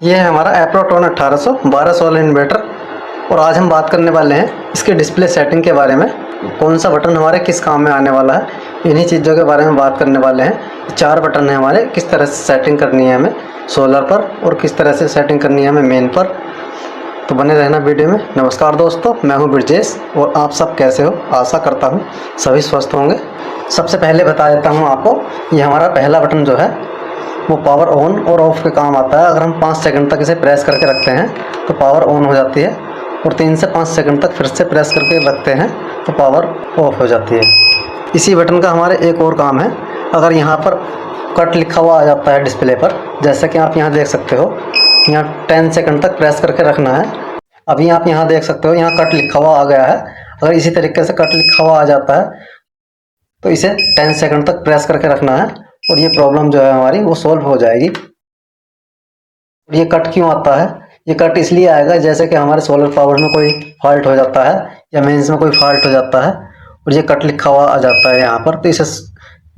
ये है हमारा एप्रोटोन 1800 12 इन्वर्टर। और आज हम बात करने वाले हैं इसके डिस्प्ले सेटिंग के बारे में। कौन सा बटन हमारे किस काम में आने वाला है, इन्हीं चीज़ों के बारे में बात करने वाले हैं। 4 बटन है हमारे, किस तरह से सेटिंग करनी है हमें सोलर पर और किस तरह से सेटिंग करनी है हमें मेन पर। तो बने रहना वीडियो में। नमस्कार दोस्तों, मैं हूं ब्रजेश और आप सब कैसे हो। आशा करता हूं सभी स्वस्थ होंगे। सबसे पहले बता देता हूं आपको, ये हमारा पहला बटन जो है वो पावर ऑन और ऑफ़ के काम आता है। अगर हम 5 सेकंड तक इसे प्रेस करके रखते हैं तो पावर ऑन हो जाती है, और 3 से 5 सेकंड तक फिर से प्रेस करके रखते हैं तो पावर ऑफ हो जाती है। इसी बटन का हमारे एक और काम है। अगर यहाँ पर कट लिखा हुआ आ जाता है डिस्प्ले पर, जैसा कि आप यहाँ देख सकते हो, यहाँ 10 सेकंड तक प्रेस करके रखना है। अभी आप यहाँ देख सकते हो, यहाँ कट लिखा हुआ आ गया है। अगर इसी तरीके से कट लिखा हुआ आ जाता है तो इसे 10 सेकंड तक प्रेस करके रखना है और ये प्रॉब्लम जो है हमारी वो सॉल्व हो जाएगी। ये कट क्यों आता है? ये कट इसलिए आएगा जैसे कि हमारे सोलर पावर में कोई फॉल्ट हो जाता है या मेंस में कोई फॉल्ट हो जाता है और ये कट लिखा हुआ आ जाता है यहाँ पर, तो इसे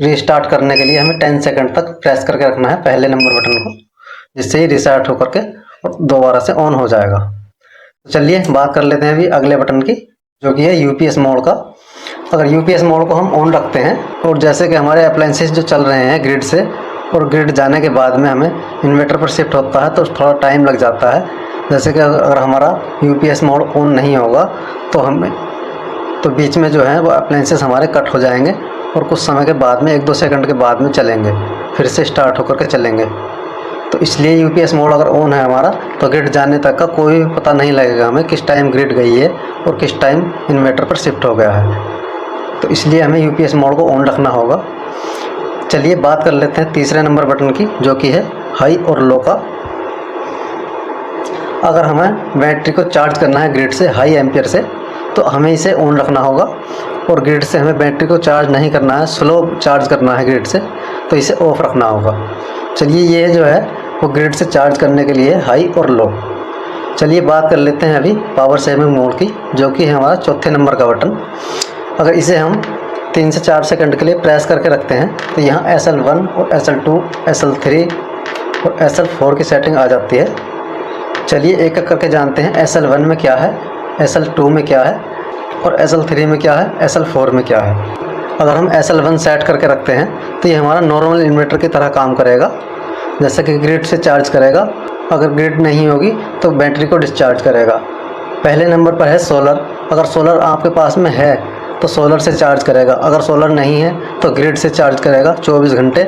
रीस्टार्ट करने के लिए हमें 10 सेकंड तक प्रेस करके रखना है पहले नंबर बटन को, जिससे ही रीस्टार्ट होकर के और दोबारा से ऑन हो जाएगा। तो चलिए बात कर लेते हैं अभी अगले बटन की, जो कि है यूपीएस मोड का। अगर यूपीएस मोड को हम ऑन रखते हैं और जैसे कि हमारे अप्लायंसेस जो चल रहे हैं ग्रिड से, और ग्रिड जाने के बाद में हमें इन्वर्टर पर शिफ्ट होता है तो थोड़ा टाइम लग जाता है। जैसे कि अगर हमारा यूपीएस मोड ऑन नहीं होगा तो बीच में जो है वो अप्लायंसेस हमारे कट हो जाएंगे और कुछ समय के बाद में 1-2 सेकंड के बाद में चलेंगे, फिर से स्टार्ट होकर के चलेंगे। तो इसलिए यूपीएस मोड अगर ऑन है हमारा तो ग्रिड जाने तक का कोई पता नहीं लगेगा हमें किस टाइम ग्रिड गई है और किस टाइम इन्वर्टर पर शिफ्ट हो गया है। तो इसलिए हमें यूपीएस मोड को ऑन रखना होगा। चलिए बात कर लेते हैं तीसरे नंबर बटन की, जो कि है हाई और लो का। अगर हमें बैटरी को चार्ज करना है ग्रिड से हाई एम्पियर से तो हमें इसे ऑन रखना होगा, और ग्रिड से हमें बैटरी को चार्ज नहीं करना है, स्लो चार्ज करना है ग्रिड से, तो इसे ऑफ रखना होगा। चलिए ये जो है वो ग्रिड से चार्ज करने के लिए हाई और लो। चलिए बात कर लेते हैं अभी पावर सेविंग मोड की, जो कि है हमारा चौथे नंबर का बटन। अगर इसे हम 3 से 4 सेकंड के लिए प्रेस करके रखते हैं तो यहाँ SL1 और SL2 SL3 और SL4 की सेटिंग आ जाती है। चलिए एक एक करके जानते हैं SL1 में क्या है, SL2 में क्या है और SL3 में क्या है, SL4 में क्या है। अगर हम SL1 सेट करके रखते हैं तो ये हमारा नॉर्मल इन्वर्टर की तरह काम करेगा, जैसे कि ग्रिड से चार्ज करेगा। अगर ग्रिड नहीं होगी तो बैटरी को डिस्चार्ज करेगा। पहले नंबर पर है सोलर। अगर सोलर आपके पास में है तो सोलर से चार्ज करेगा, अगर सोलर नहीं है तो ग्रिड से चार्ज करेगा 24 घंटे,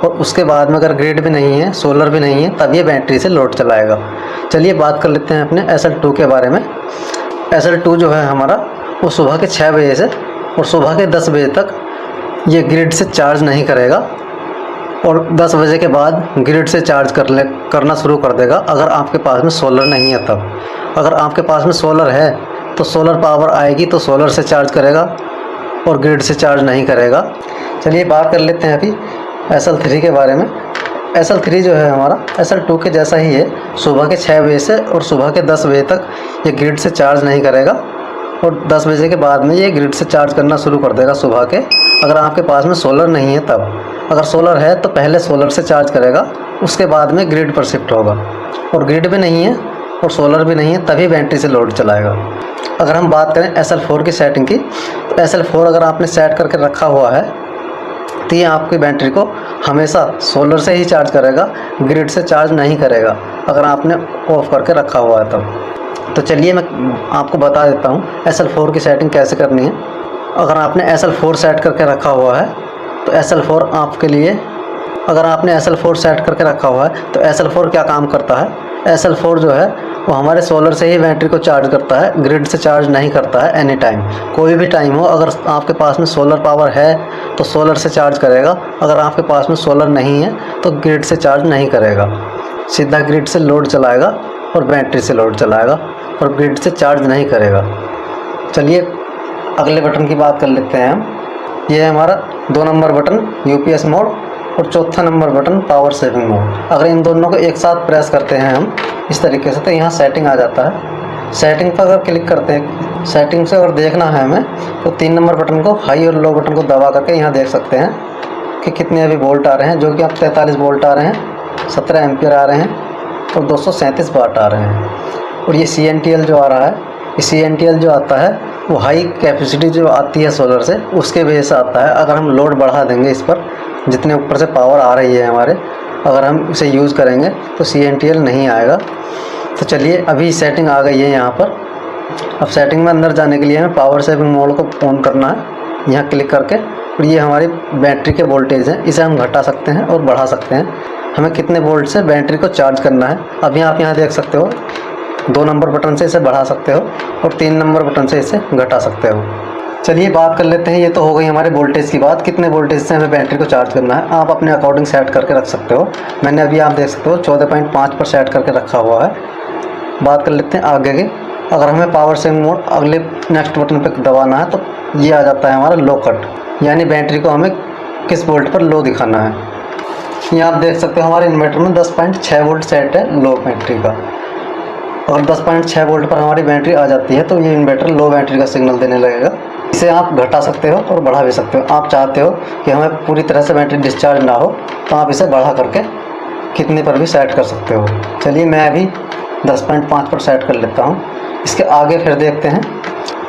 और उसके बाद में अगर ग्रिड भी नहीं है, सोलर भी नहीं है, तब ये बैटरी से लोड चलाएगा। चलिए बात कर लेते हैं अपने SL2 के बारे में। SL2 जो है हमारा वो सुबह के 6 बजे से और सुबह के 10 बजे तक ये ग्रिड से चार्ज नहीं करेगा, और 10 बजे के बाद ग्रिड से चार्ज करना शुरू कर देगा अगर आपके पास में सोलर नहीं है तब। अगर आपके पास में सोलर है तो सोलर पावर आएगी तो सोलर से चार्ज करेगा और ग्रिड से चार्ज नहीं करेगा। चलिए बात कर लेते हैं अभी SL3 के बारे में। SL3 जो है हमारा SL2 के जैसा ही है, सुबह के 6 बजे से और सुबह के 10 बजे तक ये ग्रिड से चार्ज नहीं करेगा, और 10 बजे के बाद में ये ग्रिड से चार्ज करना शुरू कर देगा सुबह के, अगर आपके पास में सोलर नहीं है तब। अगर सोलर है तो पहले सोलर से चार्ज करेगा, उसके बाद में ग्रिड पर शिफ्ट होगा, और ग्रिड भी नहीं है और सोलर भी नहीं है तभी बैटरी से लोड चलाएगा। अगर हम बात करें SL4 की सेटिंग की, तो SL4 अगर आपने सेट करके रखा हुआ है तो ये आपकी बैटरी को हमेशा सोलर से ही चार्ज करेगा, ग्रिड से चार्ज नहीं करेगा अगर आपने ऑफ करके रखा हुआ है तब। तो चलिए मैं आपको बता देता हूँ SL4 की सेटिंग कैसे करनी है। अगर आपने SL4 सेट करके रखा हुआ है तो SL4 आपके लिए, अगर आपने SL4 सेट करके रखा हुआ है तो SL4 क्या काम करता है, SL4 जो है वो हमारे सोलर से ही बैटरी को चार्ज करता है, ग्रिड से चार्ज नहीं करता है। एनी टाइम, कोई भी टाइम हो, अगर आपके पास में सोलर पावर है तो सोलर से चार्ज करेगा, अगर आपके पास में सोलर नहीं है तो ग्रिड से चार्ज नहीं करेगा, सीधा ग्रिड से लोड चलाएगा और बैटरी से लोड चलाएगा, और ग्रिड से चार्ज नहीं करेगा। चलिए अगले बटन की बात कर लेते हैं हम। ये है हमारा 2 नंबर बटन यूपीएस मोड और चौथा number button power saving mode. अगर इन दोनों को एक साथ प्रेस करते हैं हम इस तरीके से तो यहाँ सेटिंग आ जाता है। सेटिंग पर अगर क्लिक करते हैं, सेटिंग से अगर देखना है हमें तो 3 नंबर बटन को, हाई और लो बटन को दबा करके यहाँ देख सकते हैं कि कितने अभी वोल्ट आ रहे हैं, जो कि अब 43 वोल्ट आ रहे हैं, 17 एम्पियर आ रहे हैं, और 237 वाट आ रहे हैं। और ये CNTL जो आ रहा है, ये CNTL जो आता है वो हाई कैपेसिटी जो आती है सोलर से, उसके वजह से आता है। अगर हम लोड बढ़ा देंगे इस पर, जितने ऊपर से पावर आ रही है हमारे, अगर हम इसे यूज़ करेंगे तो CNTL नहीं आएगा। तो चलिए अभी सेटिंग आ गई है यहाँ पर। अब सेटिंग में अंदर जाने के लिए हमें पावर सेविंग मोड को ऑन करना है, यहाँ क्लिक करके। और ये हमारी बैटरी के वोल्टेज हैं, इसे हम घटा सकते हैं और बढ़ा सकते हैं। हमें कितने वोल्ट से बैटरी को चार्ज करना है। अभी आप यहाँ देख सकते हो 2 नंबर बटन से इसे बढ़ा सकते हो और 3 नंबर बटन से इसे घटा सकते हो। चलिए बात कर लेते हैं, ये तो हो गई हमारे वोल्टेज की बात, कितने वोल्टेज से हमें बैटरी को चार्ज करना है। आप अपने अकॉर्डिंग सेट करके रख सकते हो। मैंने अभी आप देख सकते हो 14.5 पर सेट करके रखा हुआ है। बात कर लेते हैं आगे की। अगर हमें पावर सेविंग मोड अगले नेक्स्ट बटन पर दबाना है तो ये आ जाता है हमारा लो कट, यानी बैटरी को हमें किस वोल्ट पर लो दिखाना है। ये आप देख सकते हो हमारे इन्वर्टर में 10.6 वोल्ट सेट है लो बैटरी का। और 10.6 वोल्ट पर हमारी बैटरी आ जाती है तो ये इन्वर्टर लो बैटरी का सिग्नल देने लगेगा। इसे आप घटा सकते हो और बढ़ा भी सकते हो। आप चाहते हो कि हमें पूरी तरह से बैटरी डिस्चार्ज ना हो तो आप इसे बढ़ा करके कितने पर भी सेट कर सकते हो। चलिए मैं अभी 10.5 पर सेट कर लेता हूँ। इसके आगे फिर देखते हैं,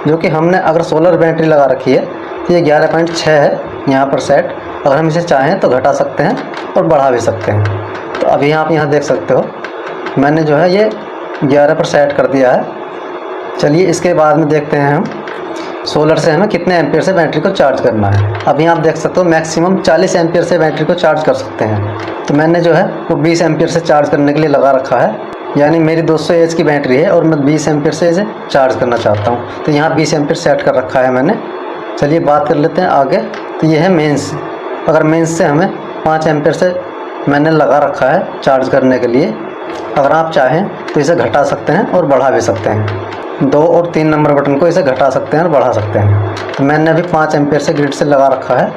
जो कि हमने अगर सोलर बैटरी लगा रखी है तो ये 11.6 है यहाँ पर सेट। अगर हम इसे चाहें तो घटा सकते हैं और बढ़ा भी सकते हैं। तो अभी आप यहाँ देख सकते हो मैंने जो है ये 11 पर सेट कर दिया है। चलिए इसके बाद में देखते हैं हम सोलर से हमें कितने एम्पियर से बैटरी को चार्ज करना है। अभी आप देख सकते हो मैक्सिमम 40 एम्पियर से बैटरी को चार्ज कर सकते हैं। तो मैंने जो है वो 20 एम्पियर से चार्ज करने के लिए लगा रखा है, यानी मेरी 200 एच की बैटरी है और मैं 20 एम्पियर से इसे चार्ज करना चाहता हूँ। तो यहाँ 20 एम्पियर सेट कर रखा है मैंने। चलिए बात कर लेते हैं आगे। तो ये है मेंस। अगर मेंस से हमें 5 एम्पियर से मैंने लगा रखा है चार्ज करने के लिए। अगर आप चाहें तो इसे घटा सकते हैं और बढ़ा भी सकते हैं। 2 और 3 नंबर बटन को इसे घटा सकते हैं और बढ़ा सकते हैं। तो मैंने अभी 5 एम्पियर से ग्रिड से लगा रखा है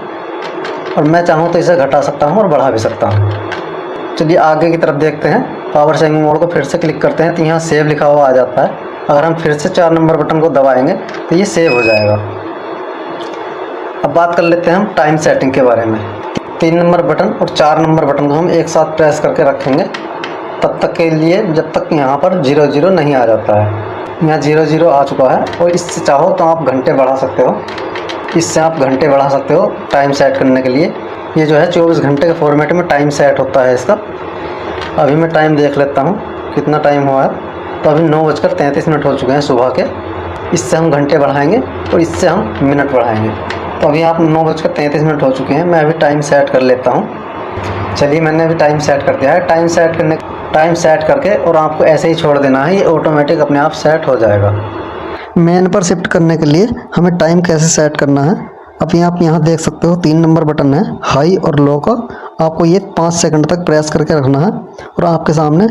और मैं चाहूँ तो इसे घटा सकता हूँ और बढ़ा भी सकता हूँ। चलिए आगे की तरफ देखते हैं। पावर सेविंग मोड को फिर से क्लिक करते हैं तो यहाँ सेव लिखा हुआ आ जाता है। अगर हम फिर से 4 नंबर बटन को दबाएंगे तो ये सेव हो जाएगा। अब बात कर लेते हैं हम टाइम सेटिंग के बारे में। 3 नंबर बटन और 4 नंबर बटन को हम एक साथ प्रेस करके रखेंगे तब तक के लिए जब तक यहाँ पर 00 नहीं आ जाता है। यहाँ 00 आ चुका है और इससे चाहो तो आप घंटे बढ़ा सकते हो। इससे आप घंटे बढ़ा सकते हो टाइम सेट करने के लिए। ये जो है 24 घंटे के फॉर्मेट में टाइम सेट होता है इसका। अभी मैं टाइम देख लेता हूँ कितना टाइम हुआ है। तो अभी 9:33 हो चुके हैं सुबह के। इससे हम घंटे बढ़ाएंगे और इससे हम मिनट बढ़ाएंगे। तो अभी आप 9:33 हो चुके हैं। मैं अभी टाइम सेट कर लेता हूँ। चलिए मैंने अभी टाइम सेट कर दिया है। टाइम सेट करके और आपको ऐसे ही छोड़ देना है, ये ऑटोमेटिक अपने आप सेट हो जाएगा। मेन पर शिफ्ट करने के लिए हमें टाइम कैसे सेट करना है, अभी आप यहाँ देख सकते हो 3 नंबर बटन है हाई और लो का। आपको ये 5 सेकंड तक प्रेस करके रखना है और आपके सामने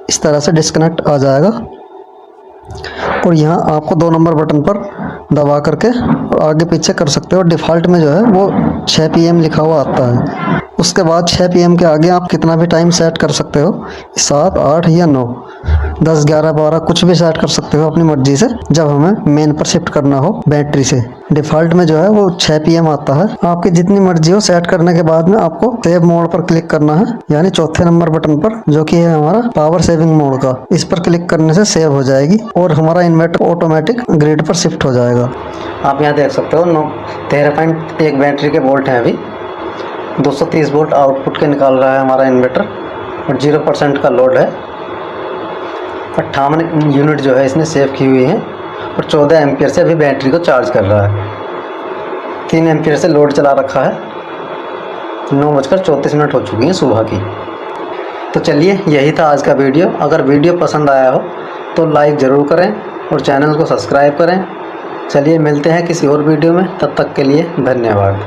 इस तरह से डिस्कनेक्ट आ जाएगा। और यहाँ आपको 2 नंबर बटन पर दबा करके और आगे पीछे कर सकते हो। डिफ़ॉल्ट में जो है वो 6 PM लिखा हुआ आता है। उसके बाद 6 PM के आगे आप कितना भी टाइम सेट कर सकते हो, 7, 8 या 9, 10, 11, 12 कुछ भी सेट कर सकते हो अपनी मर्जी से, जब हमें मेन पर शिफ्ट करना हो बैटरी से। डिफ़ॉल्ट में जो है वो 6 PM आता है। आपकी जितनी मर्जी हो सेट करने के बाद में आपको सेव मोड पर क्लिक करना है, यानी 4थे नंबर बटन पर, जो कि है हमारा पावर सेविंग मोड का। इस पर क्लिक करने से सेव हो जाएगी और हमारा इन्वर्टर ऑटोमेटिक ग्रिड पर शिफ्ट हो जाएगा। आप यहाँ देख सकते हो 13.1 बैटरी के वोल्ट हैं अभी। 230 वोल्ट आउटपुट के निकाल रहा है हमारा इन्वर्टर और 0% का लोड है। 58 यूनिट जो है इसने सेव की हुई है और 14 एम्पियर से अभी बैटरी को चार्ज कर रहा है। 3 एम्पियर से लोड चला रखा है। 9:34 हो चुकी हैं सुबह की। तो चलिए यही था आज का वीडियो। अगर वीडियो पसंद आया हो तो लाइक ज़रूर करें और चैनल को सब्सक्राइब करें। चलिए मिलते हैं किसी और वीडियो में, तब तक के लिए धन्यवाद।